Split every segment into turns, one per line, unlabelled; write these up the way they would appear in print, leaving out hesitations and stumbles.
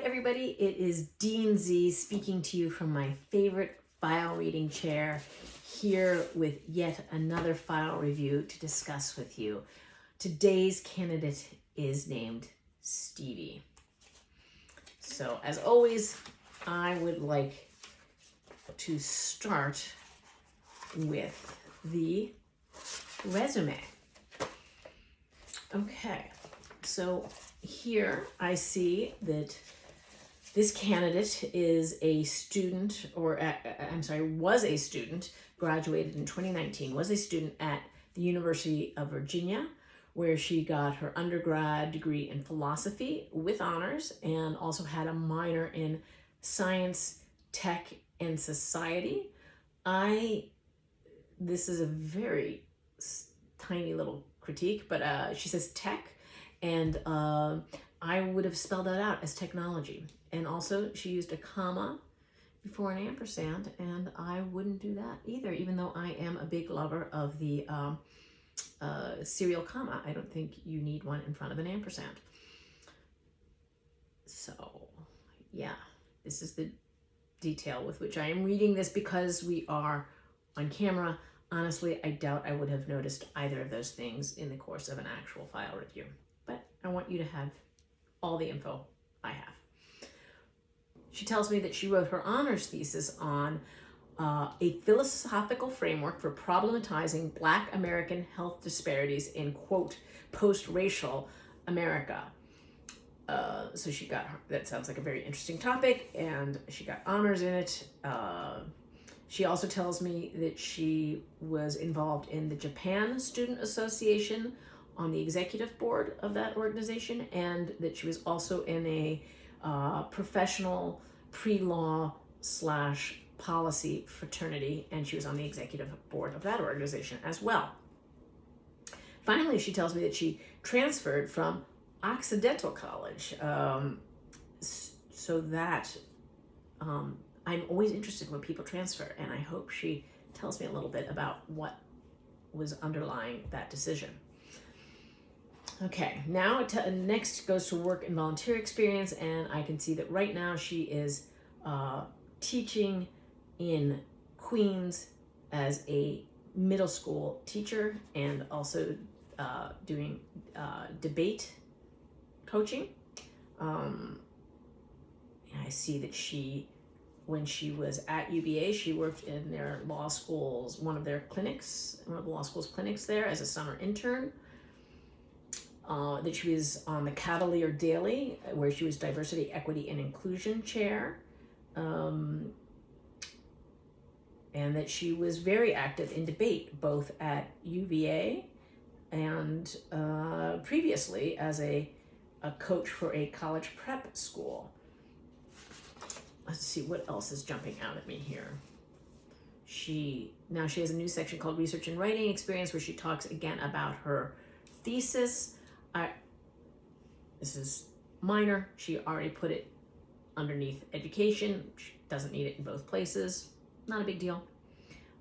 right, everybody, it is Dean Z speaking to you from my favorite file reading chair, here with yet another file review to discuss with you. Today's candidate is named Stevie. So, as always, I would like to start with the resume. Okay, so here I see that this candidate is a student, was a student, graduated in 2019, was a student at the University of Virginia, where she got her undergrad degree in philosophy with honors and also had a minor in science, tech, and society. This is a very tiny little critique, but she says tech, and I would have spelled that out as technology. And also she used a comma before an ampersand, and I wouldn't do that either, even though I am a big lover of the serial comma. I don't think you need one in front of an ampersand. So yeah, this is the detail with which I am reading this because we are on camera. Honestly, I doubt I would have noticed either of those things in the course of an actual file review, but I want you to have all the info I have. She tells me that she wrote her honors thesis on a philosophical framework for problematizing Black American health disparities in, quote, post-racial America. So she got her, that sounds like a very interesting topic, and she got honors in it. She also tells me that she was involved in the Japan Student Association on the executive board of that organization, and that she was also in a professional pre-law / policy fraternity, and she was on the executive board of that organization as well. Finally, she tells me that she transferred from Occidental College, so that I'm always interested when people transfer, and I hope she tells me a little bit about what was underlying that decision. Okay, now next goes to work and volunteer experience, and I can see that right now she is teaching in Queens as a middle school teacher, and also doing debate coaching. I see that when she was at UVA, she worked in their law school's, one of the law school's clinics there as a summer intern. That she was on the Cavalier Daily, where she was Diversity, Equity, and Inclusion Chair. And that she was very active in debate, both at UVA and previously as a coach for a college prep school. Let's see what else is jumping out at me here. She has a new section called Research and Writing Experience, where she talks again about her thesis. This is minor. She already put it underneath education. She doesn't need it in both places. Not a big deal.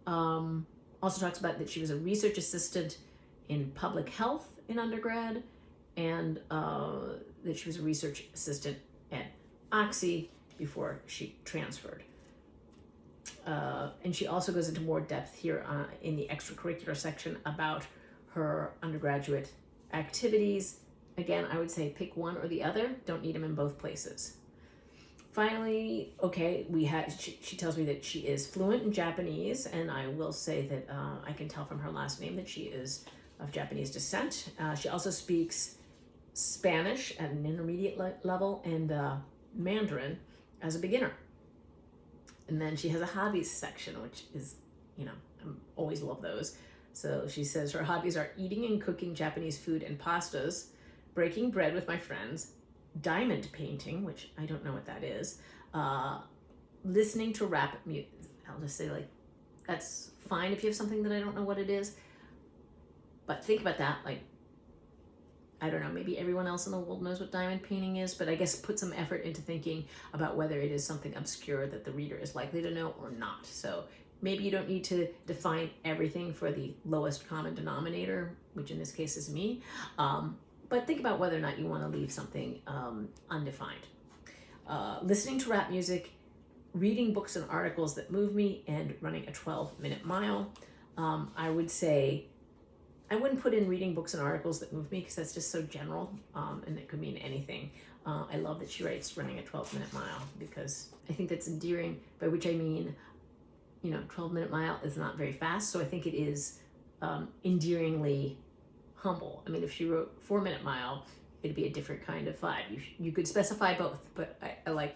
Also talks about that she was a research assistant in public health in undergrad, and that she was a research assistant at Oxy before she transferred. And she also goes into more depth here in the extracurricular section about her undergraduate activities. Again, I would say pick one or the other. Don't need them in both places. Finally, okay, she tells me that she is fluent in Japanese, and I will say that I can tell from her last name that she is of Japanese descent. She also speaks Spanish at an intermediate level, and Mandarin as a beginner. And then she has a hobbies section, which is, I always love those. So she says her hobbies are eating and cooking Japanese food and pastas, breaking bread with my friends, diamond painting, which I don't know what that is, listening to rap music. I'll just say, that's fine if you have something that I don't know what it is, but think about that. I don't know, maybe everyone else in the world knows what diamond painting is, but I guess put some effort into thinking about whether it is something obscure that the reader is likely to know or not. So maybe you don't need to define everything for the lowest common denominator, which in this case is me, but think about whether or not you want to leave something undefined. listening to rap music, reading books and articles that move me, and running a 12-minute mile. I would say I wouldn't put in reading books and articles that move me because that's just so general, and it could mean anything. I love that she writes running a 12-minute mile because I think that's endearing, by which I mean, 12-minute mile is not very fast, so I think it is endearingly humble. I mean, if she wrote 4-minute mile, it'd be a different kind of vibe. You could specify both, but I like,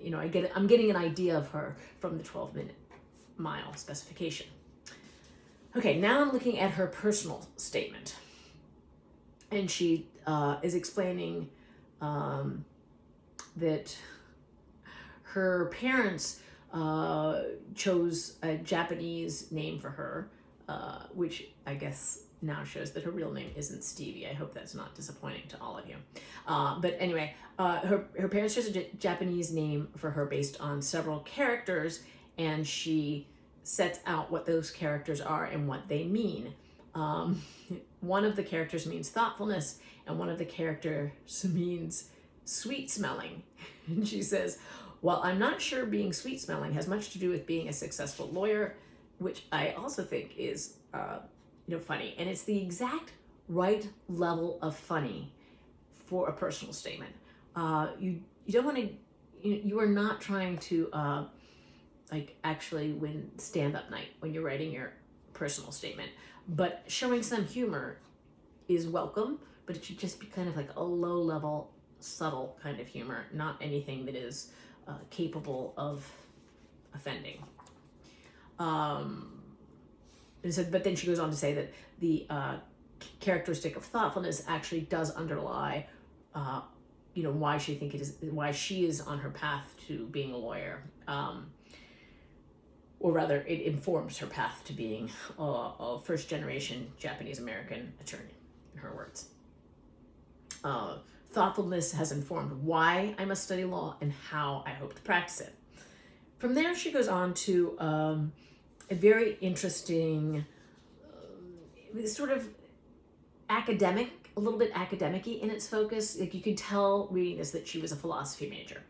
I'm getting an idea of her from the 12-minute mile specification. Okay, now I'm looking at her personal statement. And she is explaining that her parents chose a Japanese name for her, which I guess now shows that her real name isn't Stevie. I hope that's not disappointing to all of you. But anyway, her parents chose a Japanese name for her based on several characters, and she sets out what those characters are and what they mean. One of the characters means thoughtfulness, and one of the characters means sweet smelling. And she says, well, I'm not sure being sweet smelling has much to do with being a successful lawyer, which I also think is funny. And it's the exact right level of funny for a personal statement. You don't want to, you are not trying to actually win stand-up night when you're writing your personal statement, but showing some humor is welcome, but it should just be kind of like a low-level, subtle kind of humor, not anything that is capable of offending. But then she goes on to say that the characteristic of thoughtfulness actually does underlie, why she is on her path to being a lawyer. Or rather, it informs her path to being a first-generation Japanese-American attorney, in her words. Thoughtfulness has informed why I must study law and how I hope to practice it. From there, she goes on to a very interesting, sort of academic, a little bit academic-y in its focus. Like, you can tell reading this that she was a philosophy major.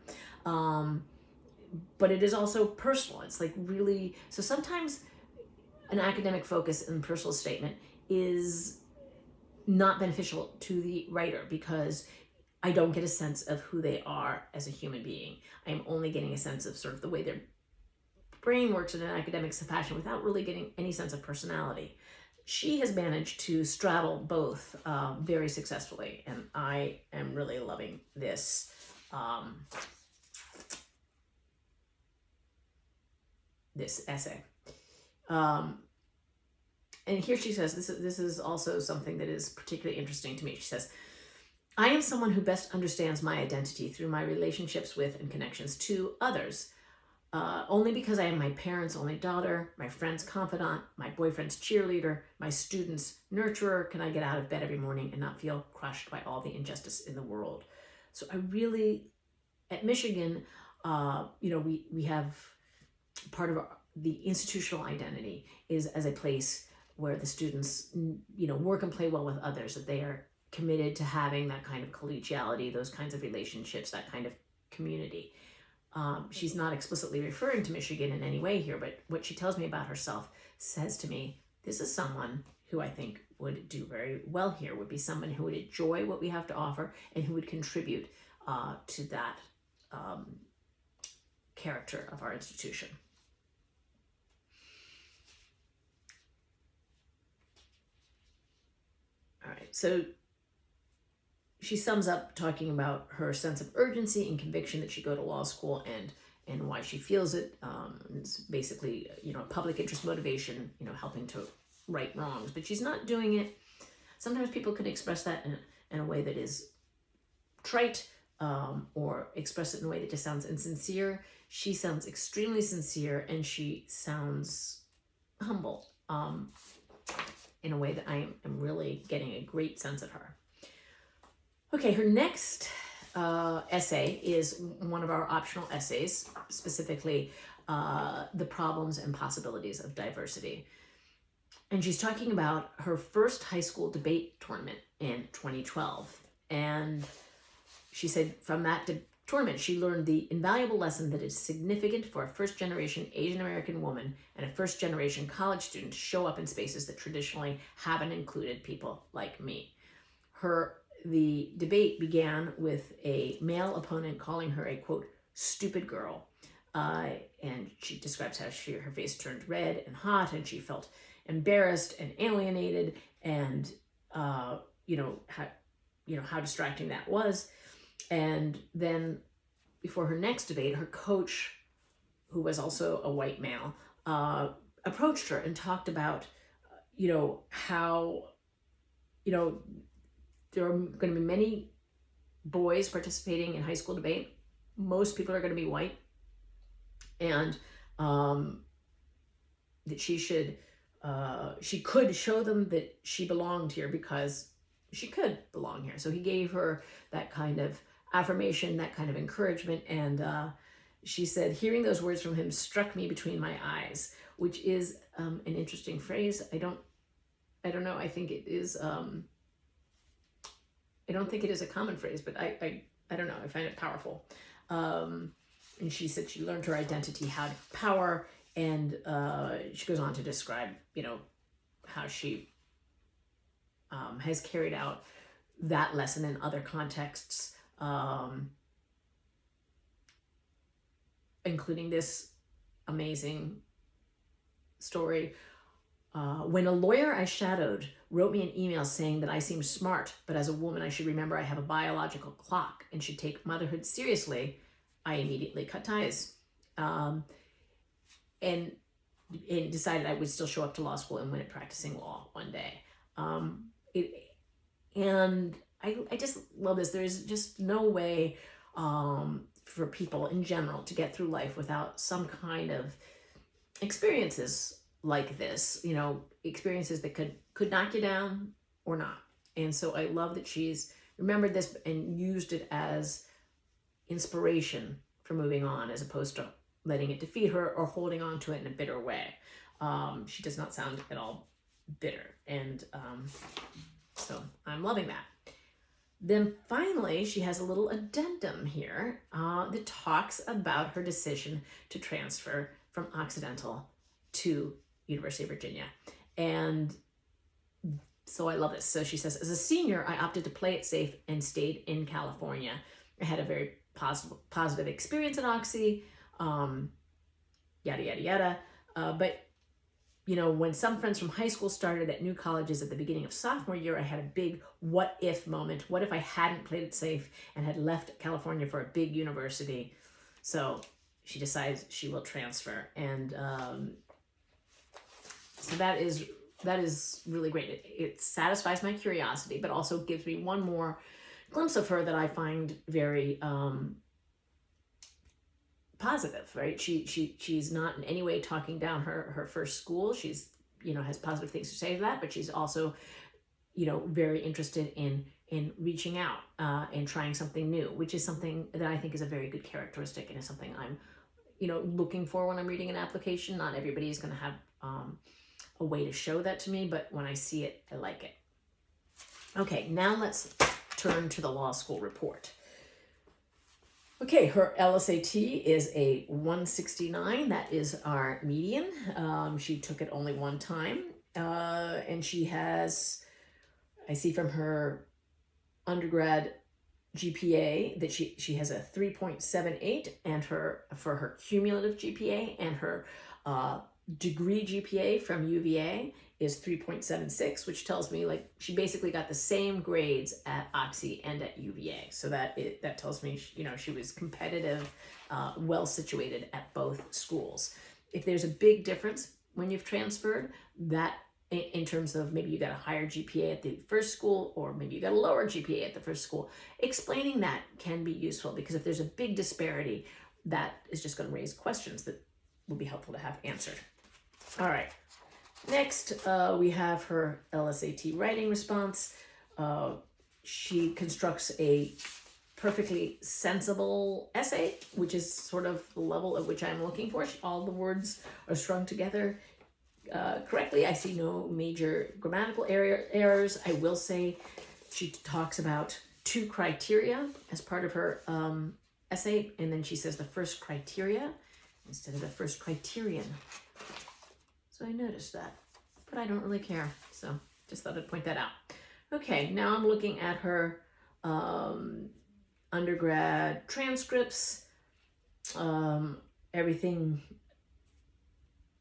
But it is also personal. It's like really, so sometimes an academic focus in personal statement is not beneficial to the writer because I don't get a sense of who they are as a human being. I'm only getting a sense of sort of the way their brain works in an academic fashion without really getting any sense of personality. She has managed to straddle both very successfully, and I am really loving this. This essay. And here she says, this is also something that is particularly interesting to me. She says, I am someone who best understands my identity through my relationships with and connections to others. Only because I am my parents' only daughter, my friend's confidant, my boyfriend's cheerleader, my student's nurturer, can I get out of bed every morning and not feel crushed by all the injustice in the world. So I really, at Michigan, we have part of the institutional identity is as a place where the students, work and play well with others, that they are committed to having that kind of collegiality, those kinds of relationships, that kind of community. She's not explicitly referring to Michigan in any way here, but what she tells me about herself says to me, this is someone who I think would do very well here, would be someone who would enjoy what we have to offer and who would contribute to that character of our institution. All right, so she sums up talking about her sense of urgency and conviction that she go to law school and why she feels it. It's basically, a public interest motivation, helping to right wrongs, but she's not doing it. Sometimes people can express that in a way that is trite or express it in a way that just sounds insincere. She sounds extremely sincere and she sounds humble in a way that I am really getting a great sense of her. Okay, her next essay is one of our optional essays, specifically the problems and possibilities of diversity. And she's talking about her first high school debate tournament in 2012. And she said from that tournament, she learned the invaluable lesson that it's significant for a first-generation Asian American woman and a first-generation college student to show up in spaces that traditionally haven't included people like me. The debate began with a male opponent calling her a, quote, stupid girl. And she describes how her face turned red and hot, and she felt embarrassed and alienated, and how distracting that was. And then before her next debate, her coach, who was also a white male, approached her and talked about, how, there are going to be many boys participating in high school debate. Most people are going to be white. And that she could show them that she belonged here because she could belong here. So he gave her that kind of affirmation, that kind of encouragement. And she said, hearing those words from him struck me between my eyes, which is an interesting phrase. I don't know. I think it is, I don't think it is a common phrase, but I don't know. I find it powerful. And she said she learned her identity, had power, and she goes on to describe, how she has carried out that lesson in other contexts, including this amazing story. When a lawyer I shadowed wrote me an email saying that I seemed smart, but as a woman I should remember I have a biological clock and should take motherhood seriously, I immediately cut ties and decided I would still show up to law school and win at practicing law one day. And I just love this. There's just no way for people in general to get through life without some kind of experiences like this, experiences that could knock you down or not. And so I love that she's remembered this and used it as inspiration for moving on, as opposed to letting it defeat her or holding on to it in a bitter way. She does not sound at all bitter. And so I'm loving that. Then finally, she has a little addendum here that talks about her decision to transfer from Occidental to University of Virginia. And so I love this. So she says, as a senior, I opted to play it safe and stayed in California. I had a very positive experience at Oxy, yada, yada, yada. But, when some friends from high school started at new colleges at the beginning of sophomore year, I had a big what if moment. What if I hadn't played it safe and had left California for a big university? So she decides she will transfer. And so that is really great. It satisfies my curiosity, but also gives me one more glimpse of her that I find very positive, right? She's not in any way talking down her first school. She's, has positive things to say to that, but she's also, very interested in reaching out and trying something new, which is something that I think is a very good characteristic and is something I'm, looking for when I'm reading an application. Not everybody is going to have a way to show that to me, but when I see it, I like it. Okay, now let's turn to the law school report. Okay, her LSAT is a 169. That is our median. She took it only one time. And she has, I see from her undergrad GPA that she has a 3.78, and for her cumulative GPA, and her degree GPA from UVA is 3.76, which tells me she basically got the same grades at Oxy and at UVA. So that tells me she was competitive, well situated at both schools. If there's a big difference when you've transferred, that in terms of maybe you got a higher GPA at the first school, or maybe you got a lower GPA at the first school, explaining that can be useful, because if there's a big disparity, that is just going to raise questions that will be helpful to have answered. All right. Next, we have her LSAT writing response. She constructs a perfectly sensible essay, which is sort of the level at which I'm looking for. All the words are strung together correctly. I see no major grammatical errors. I will say she talks about 2 criteria as part of her essay, and then she says the first criteria instead of the first criterion. So I noticed that, but I don't really care. So just thought I'd point that out. Okay, now I'm looking at her undergrad transcripts. Everything,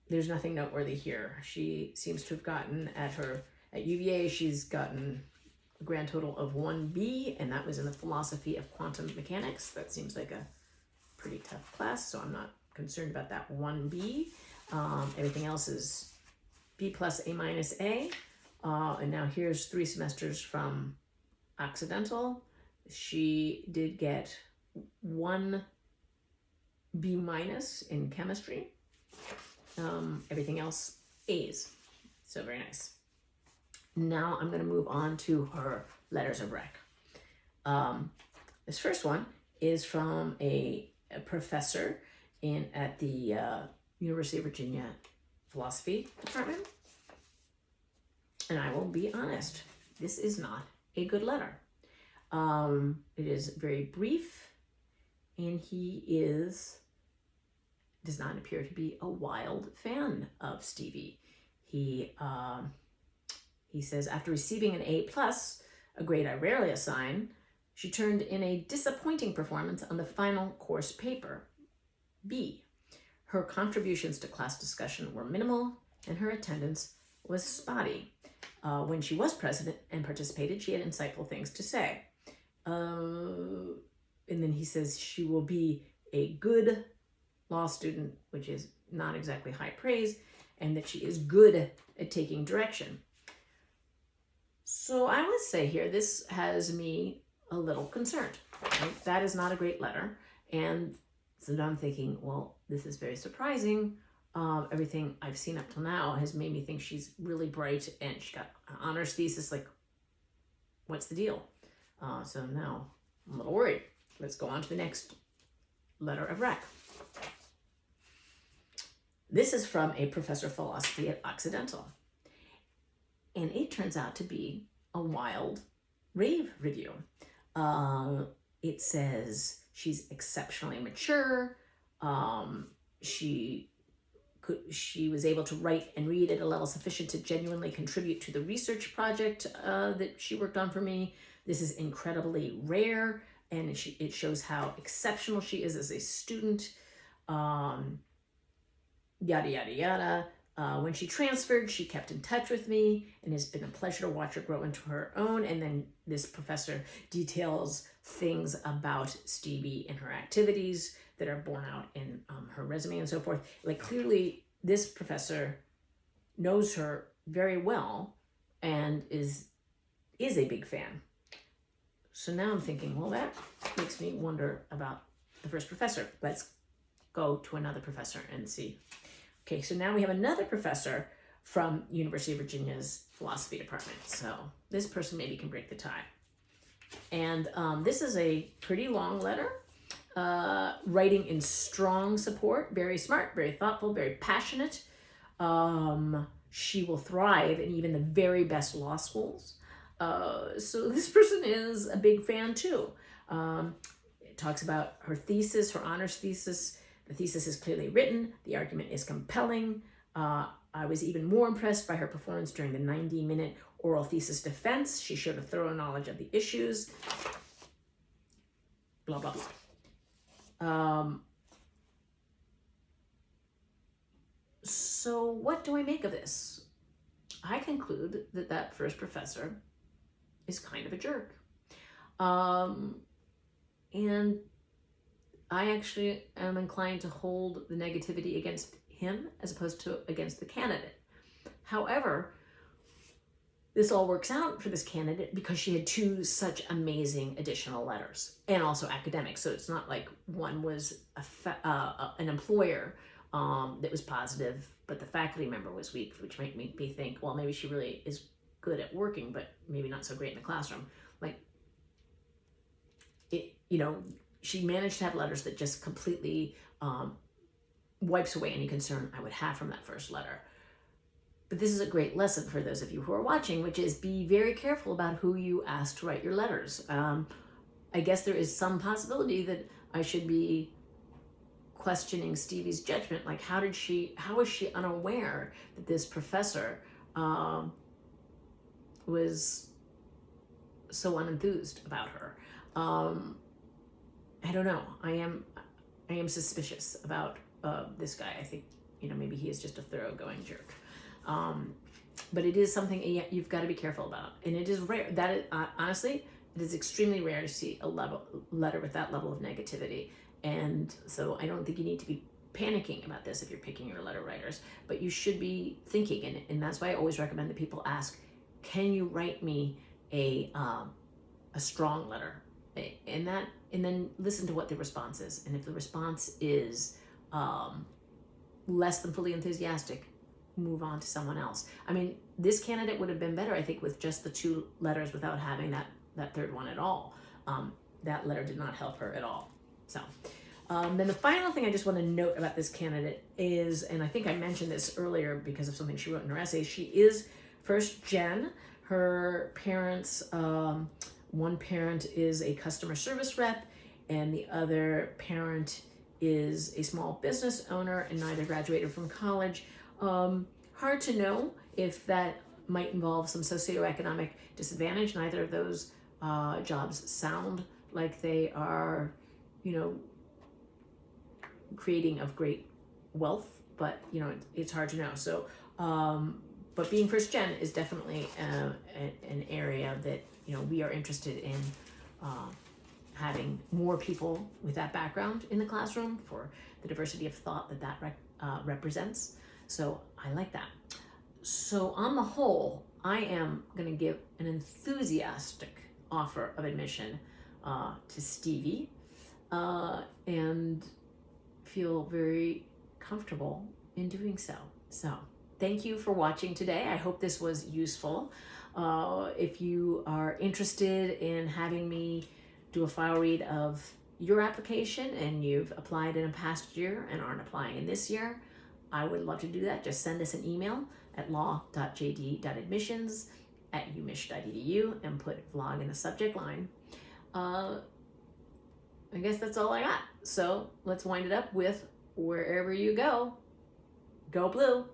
there's nothing noteworthy here. She seems to have gotten at UVA, she's gotten a grand total of 1B, and that was in the philosophy of quantum mechanics. That seems like a pretty tough class, so I'm not concerned about that 1B. Everything else is B plus A minus A. And now here's 3 semesters from Occidental. She did get 1 B minus in chemistry. Everything else A's. So very nice. Now I'm going to move on to her letters of rec. This first one is from a professor at the University of Virginia philosophy department. And I will be honest, this is not a good letter. It is very brief, and he does not appear to be a wild fan of Stevie. He says, after receiving an A+, a grade I rarely assign, she turned in a disappointing performance on the final course paper, B. Her contributions to class discussion were minimal, and her attendance was spotty. When she was president and participated, she had insightful things to say. And then he says she will be a good law student, which is not exactly high praise, and that she is good at taking direction. So I would say here, this has me a little concerned. Right? That is not a great letter. And so now I'm thinking, well, this is very surprising. Everything I've seen up till now has made me think she's really bright, and she got an honors thesis. Like, what's the deal? So now I'm a little worried. Let's go on to the next letter of rec. This is from a professor of philosophy at Occidental. And it turns out to be a wild rave review. It says she's exceptionally mature. She was able to write and read at a level sufficient to genuinely contribute to the research project that she worked on for me. This is incredibly rare, and it shows how exceptional she is as a student. Yada, yada, yada. When she transferred, she kept in touch with me, and it's been a pleasure to watch her grow into her own. And then this professor details things about Stevie and her activities that are borne out in her resume and so forth. Like, clearly, this professor knows her very well and is a big fan. So now I'm thinking, well, that makes me wonder about the first professor. Let's go to another professor and see. Okay, so now we have another professor from University of Virginia's philosophy department. So this person maybe can break the tie. And this is a pretty long letter, writing in strong support, very smart, very thoughtful, very passionate. She will thrive in even the very best law schools. So this person is a big fan too. It talks about her thesis, her honors thesis. The thesis is clearly written. The argument is compelling. I was even more impressed by her performance during the 90-minute oral thesis defense. She showed a thorough knowledge of the issues. Blah, blah, blah. So what do I make of this? I conclude that first professor is kind of a jerk. And I actually am inclined to hold the negativity against him as opposed to against the candidate. However, this all works out for this candidate because she had 2 such amazing additional letters, and also academic. So it's not like one was an employer that was positive, but the faculty member was weak, which made me think, well, maybe she really is good at working, but maybe not so great in the classroom. Like, it, she managed to have letters that just completely wipes away any concern I would have from that first letter. But this is a great lesson for those of you who are watching, which is be very careful about who you ask to write your letters. I guess there is some possibility that I should be questioning Stevie's judgment. Like, how was she unaware that this professor was so unenthused about her? I don't know. I am suspicious about this guy. I think, maybe he is just a thoroughgoing jerk. But it is something you've got to be careful about. And it is rare. That is, honestly, it is extremely rare to see a letter with that level of negativity. And so I don't think you need to be panicking about this if you're picking your letter writers, but you should be thinking. And that's why I always recommend that people ask, can you write me a strong letter? And then listen to what the response is. And if the response is less than fully enthusiastic, move on to someone else. I mean, this candidate would have been better, I think, with just the 2 letters without having that third one at all. That letter did not help her at all. So then the final thing I just want to note about this candidate is, and I think I mentioned this earlier because of something she wrote in her essay, she is first gen. Her parents, one parent is a customer service rep and the other parent is a small business owner, and neither graduated from college. Hard to know if that might involve some socioeconomic disadvantage. Neither of those jobs sound like they are, creating of great wealth, but it's hard to know. So, but being first gen is definitely an area that we are interested in having more people with that background in the classroom for the diversity of thought that represents. So I like that. So on the whole, I am going to give an enthusiastic offer of admission to Stevie, and feel very comfortable in doing so. So thank you for watching today. I hope this was useful. If you are interested in having me do a file read of your application and you've applied in a past year and aren't applying in this year, I would love to do that. Just send us an email at law.jd.admissions@umich.edu and put vlog in the subject line. I guess that's all I got. So let's wind it up with wherever you go, go blue.